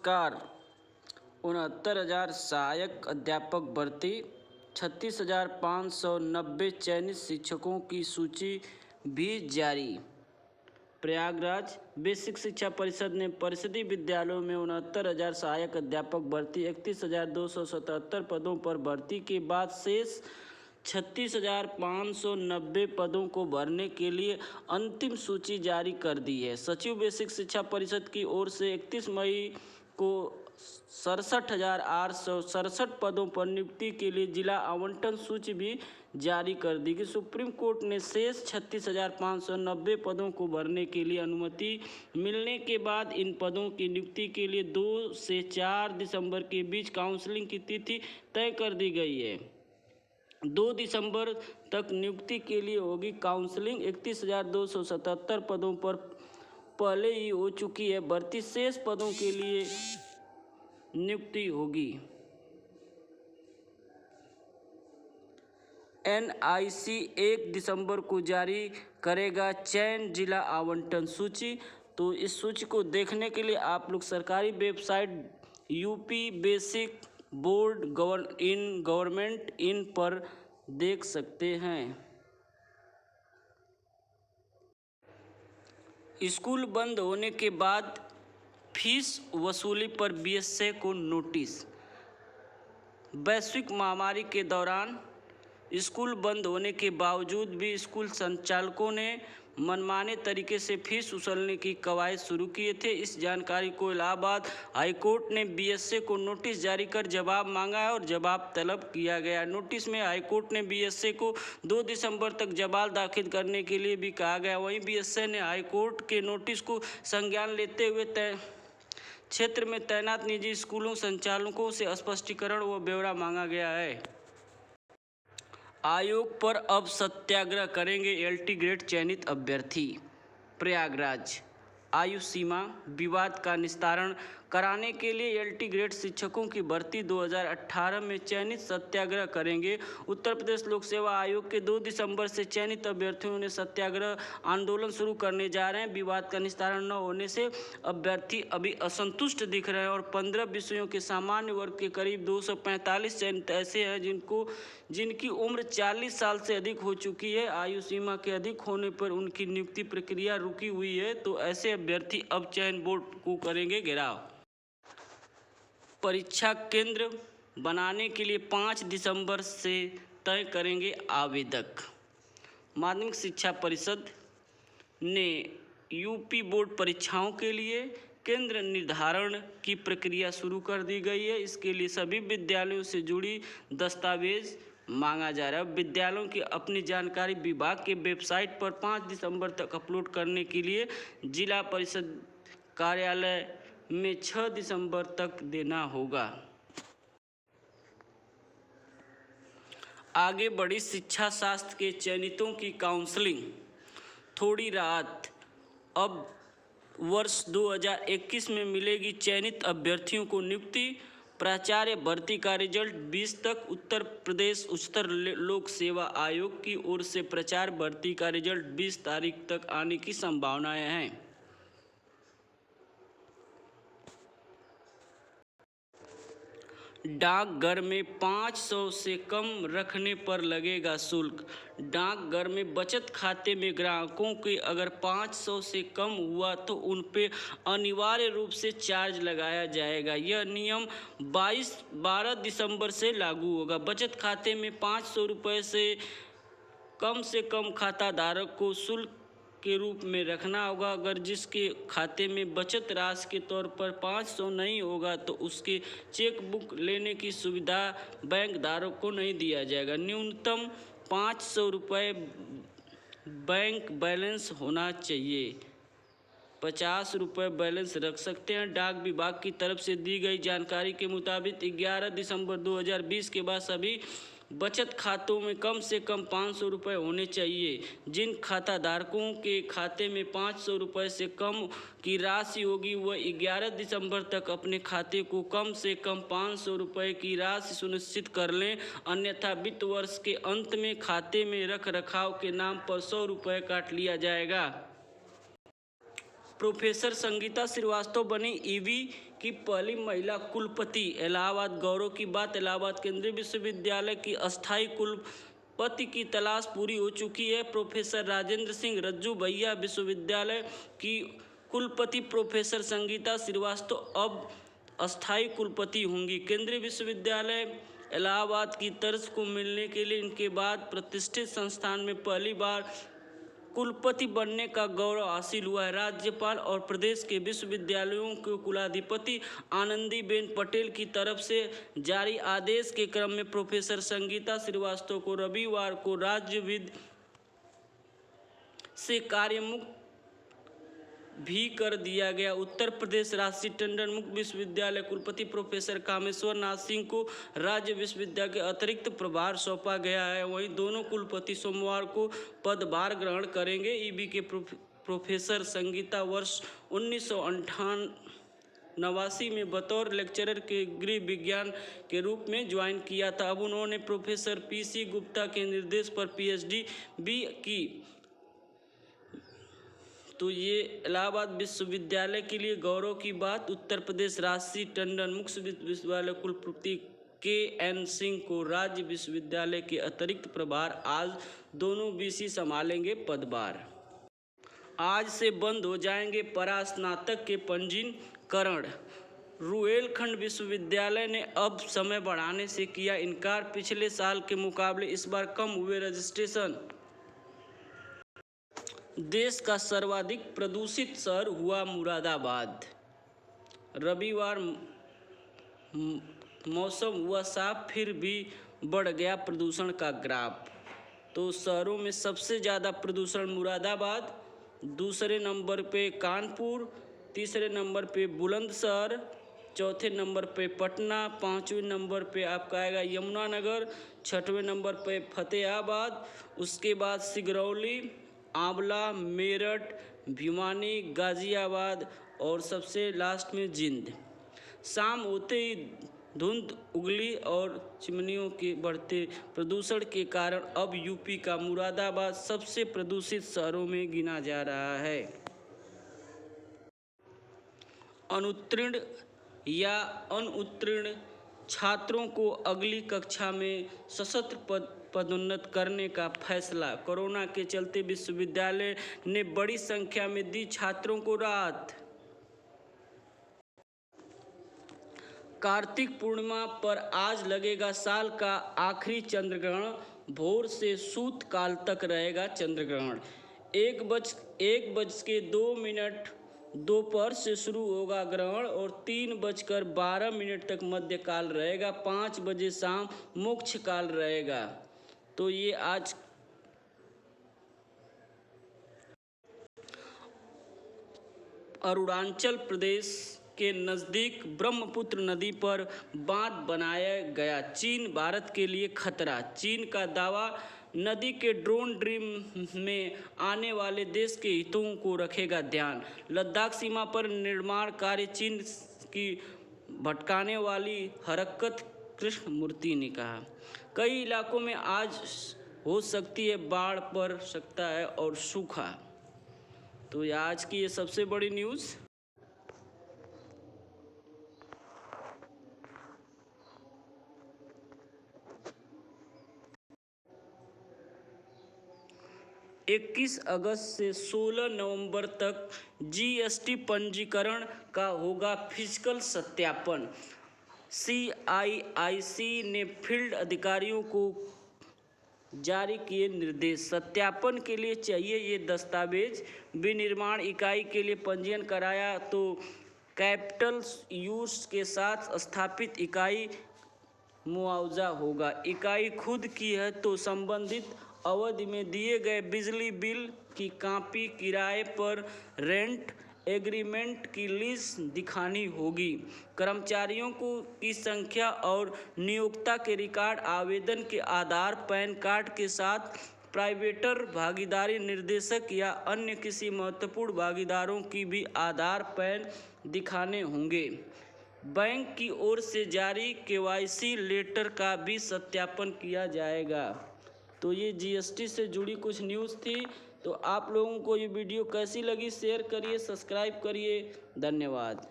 नमस्कार। 69,000 सहायक अध्यापक भर्ती, 36,590 चयनित शिक्षकों की सूची भी जारी। प्रयागराज बेसिक शिक्षा परिषद ने परिषदीय विद्यालयों में 69,000 सहायक अध्यापक भर्ती 31,277 पदों पर भर्ती के बाद शेष 36,590 पदों को भरने के लिए अंतिम सूची जारी कर दी है। सचिव बेसिक शिक्षा परिषद की ओर से 31 मई को 67,867 पदों पर नियुक्ति के लिए जिला आवंटन सूची भी जारी कर दी गई। सुप्रीम कोर्ट ने शेष 36,590 पदों को भरने के लिए अनुमति मिलने के बाद इन पदों की नियुक्ति के लिए 2 से 4 दिसंबर के बीच काउंसलिंग की तिथि तय कर दी गई है। 2 दिसंबर तक नियुक्ति के लिए होगी काउंसलिंग। 31,277 पदों पर पहले ही हो चुकी है भर्ती, शेष पदों के लिए नियुक्ति होगी। NIC 1 दिसंबर को जारी करेगा चयन जिला आवंटन सूची। तो इस सूची को देखने के लिए आप लोग सरकारी website UP basic board government in पर देख सकते हैं। स्कूल बंद होने के बाद फीस वसूली पर BSA को नोटिस। वैश्विक महामारी के दौरान स्कूल बंद होने के बावजूद भी स्कूल संचालकों ने मनमाने तरीके से फीस वसूलने की कवायद शुरू किए थे। इस जानकारी को इलाहाबाद हाईकोर्ट ने BSA को नोटिस जारी कर जवाब मांगा है और जवाब तलब किया गया। नोटिस में हाईकोर्ट ने BSA को 2 दिसंबर तक जवाब दाखिल करने के लिए भी कहा गया। वहीं BSA ने हाईकोर्ट के नोटिस को संज्ञान लेते हुए क्षेत्र में तैनात निजी स्कूलों संचालकों से स्पष्टीकरण व ब्यौरा मांगा गया है। आयोग पर अब सत्याग्रह करेंगे LT ग्रेड चयनित अभ्यर्थी। प्रयागराज आयु सीमा विवाद का निस्तारण कराने के लिए LT ग्रेड शिक्षकों की भर्ती 2018 में चयनित सत्याग्रह करेंगे। उत्तर प्रदेश लोक सेवा आयोग के 2 दिसंबर से चयनित अभ्यर्थियों ने सत्याग्रह आंदोलन शुरू करने जा रहे हैं। विवाद का निस्तारण न होने से अभ्यर्थी अभी असंतुष्ट दिख रहे हैं और 15 विषयों के सामान्य वर्ग के करीब 245 चयनित ऐसे हैं जिनकी उम्र 40 साल से अधिक हो चुकी है। आयु सीमा के अधिक होने पर उनकी नियुक्ति प्रक्रिया रुकी हुई है, तो ऐसे अभ्यर्थी अब चयन बोर्ड को करेंगे घेराव। परीक्षा केंद्र बनाने के लिए 5 दिसंबर से तय करेंगे आवेदक। माध्यमिक शिक्षा परिषद ने यूपी बोर्ड परीक्षाओं के लिए केंद्र निर्धारण की प्रक्रिया शुरू कर दी गई है। इसके लिए सभी विद्यालयों से जुड़ी दस्तावेज मांगा जा रहा है। विद्यालयों की अपनी जानकारी विभाग के वेबसाइट पर 5 दिसंबर तक अपलोड करने के लिए जिला परिषद कार्यालय में 6 दिसंबर तक देना होगा। आगे बढ़ी शिक्षा शास्त्र के चयनितों की काउंसलिंग, थोड़ी राहत। अब वर्ष 2021 में मिलेगी चयनित अभ्यर्थियों को नियुक्ति। प्राचार्य भर्ती का रिजल्ट 20 तक। उत्तर प्रदेश उच्चतर लोक सेवा आयोग की ओर से प्राचार्य भर्ती का रिजल्ट 20 तारीख तक आने की संभावनाएं हैं। डाकघर में 500 से कम रखने पर लगेगा शुल्क। डाकघर में बचत खाते में ग्राहकों के अगर 500 से कम हुआ तो उन पे अनिवार्य रूप से चार्ज लगाया जाएगा। यह नियम 12 दिसंबर से लागू होगा। बचत खाते में 500 रुपये से कम खाता धारक को शुल्क के रूप में रखना होगा। अगर जिसके खाते में बचत राशि के तौर पर 500 नहीं होगा तो उसके चेक बुक लेने की सुविधा बैंक धारक को नहीं दिया जाएगा। न्यूनतम 500 रुपये बैंक बैलेंस होना चाहिए। 50 रुपये बैलेंस रख सकते हैं। डाक विभाग की तरफ से दी गई जानकारी के मुताबिक 11 दिसंबर 2020 के बाद सभी बचत खातों में कम से कम 500 रुपये होने चाहिए। जिन खाता धारकों के खाते में 500 रुपये से कम की राशि होगी वह 11 दिसंबर तक अपने खाते को कम से कम 500 रुपये की राशि सुनिश्चित कर लें, अन्यथा वित्त वर्ष के अंत में खाते में रख रखाव के नाम पर 100 रुपये काट लिया जाएगा। प्रोफेसर संगीता श्रीवास्तव बनी EV की पहली महिला कुलपति। इलाहाबाद गौरव की बात, इलाहाबाद केंद्रीय विश्वविद्यालय की अस्थायी कुलपति की तलाश पूरी हो चुकी है। प्रोफेसर राजेंद्र सिंह रज्जू भैया विश्वविद्यालय की कुलपति प्रोफेसर संगीता श्रीवास्तव अब अस्थायी कुलपति होंगी। केंद्रीय विश्वविद्यालय इलाहाबाद की तर्ज को मिलने के लिए इनके बाद प्रतिष्ठित संस्थान में पहली बार कुलपति बनने का गौरव हासिल हुआ है। राज्यपाल और प्रदेश के विश्वविद्यालयों के कुलाधिपति आनंदीबेन पटेल की तरफ से जारी आदेश के क्रम में प्रोफेसर संगीता श्रीवास्तव को रविवार को राज्य विद से कार्यमुक्त भी कर दिया गया। उत्तर प्रदेश राष्ट्रीय टंडन मुक्त विश्वविद्यालय कुलपति प्रोफेसर कामेश्वर नाथ सिंह को राज्य विश्वविद्यालय के अतिरिक्त प्रभार सौंपा गया है। वहीं दोनों कुलपति सोमवार को पदभार ग्रहण करेंगे। ईबी के प्रोफेसर संगीता वर्ष 1989 में बतौर लेक्चरर के गृह विज्ञान के रूप में ज्वाइन किया था। अब उन्होंने प्रोफेसर पीसी गुप्ता के निर्देश पर पीएचडी भी की। तो ये इलाहाबाद विश्वविद्यालय के लिए गौरव की बात। उत्तर प्रदेश राष्ट्रीय टंडन मुक्त विश्वविद्यालय कुलपति KN सिंह को राज्य विश्वविद्यालय के अतिरिक्त प्रभार, आज दोनों BC संभालेंगे पदभार। आज से बंद हो जाएंगे परास्नातक के पंजीकरण। रुहेलखंड विश्वविद्यालय ने अब समय बढ़ाने से किया इनकार। पिछले साल के मुकाबले इस बार कम हुए रजिस्ट्रेशन। देश का सर्वाधिक प्रदूषित शहर हुआ मुरादाबाद। रविवार मौसम हुआ साफ, फिर भी बढ़ गया प्रदूषण का ग्राफ। तो शहरों में सबसे ज़्यादा प्रदूषण मुरादाबाद, दूसरे नंबर पे कानपुर, तीसरे नंबर पे बुलंदशहर, चौथे नंबर पे पटना, पाँचवें नंबर पे आपका आएगा यमुनानगर, छठवें नंबर पे फतेहाबाद, उसके बाद सिगरौली, आंवला, मेरठ, भिवानी, गाजियाबाद और सबसे लास्ट में जिंद। शाम होते ही धुंध उगली और चिमनियों के बढ़ते प्रदूषण के कारण अब यूपी का मुरादाबाद सबसे प्रदूषित शहरों में गिना जा रहा है। अनुत्तीर्ण या अनुत्तीर्ण छात्रों को अगली कक्षा में सशस्त्र पदोन्नत करने का फैसला। कोरोना के चलते विश्वविद्यालय ने बड़ी संख्या में दी छात्रों को राहत। कार्तिक पूर्णिमा पर आज लगेगा साल का आखिरी चंद्रग्रहण। भोर से सूत काल तक रहेगा चंद्रग्रहण। 1:02 दोपहर से शुरू होगा ग्रहण और 3:12 तक मध्यकाल रहेगा। 5 बजे शाम मोक्ष काल रहेगा। तो ये आज अरुणाचल प्रदेश के नज़दीक ब्रह्मपुत्र नदी पर बांध बनाया गया। चीन भारत के लिए खतरा। चीन का दावा, नदी के ड्रोन ड्रीम में आने वाले देश के हितों को रखेगा ध्यान। लद्दाख सीमा पर निर्माण कार्य चीन की भटकाने वाली हरकत, कृष्णमूर्ति ने कहा। कई इलाकों में आज हो सकती है बाढ़ पड़ सकता है और सूखा। तो आज की ये सबसे बड़ी न्यूज़। इक्कीस अगस्त से 16 नवंबर तक GST पंजीकरण का होगा फिजिकल सत्यापन। CIIC ने फील्ड अधिकारियों को जारी किए निर्देश। सत्यापन के लिए चाहिए ये दस्तावेज। विनिर्माण इकाई के लिए पंजीयन कराया तो कैपिटल यूज के साथ स्थापित इकाई मुआवजा होगा। इकाई खुद की है तो संबंधित अवधि में दिए गए बिजली बिल की कॉपी, किराए पर रेंट एग्रीमेंट की लिस्ट दिखानी होगी। कर्मचारियों की संख्या और नियोक्ता के रिकॉर्ड, आवेदन के आधार, पैन कार्ड के साथ प्राइवेटर भागीदारी निर्देशक या अन्य किसी महत्वपूर्ण भागीदारों की भी आधार, पैन दिखाने होंगे। बैंक की ओर से जारी KYC लेटर का भी सत्यापन किया जाएगा। तो ये GST से जुड़ी कुछ न्यूज़ थी। तो आप लोगों को ये वीडियो कैसी लगी शेयर करिए, सब्सक्राइब करिए। धन्यवाद।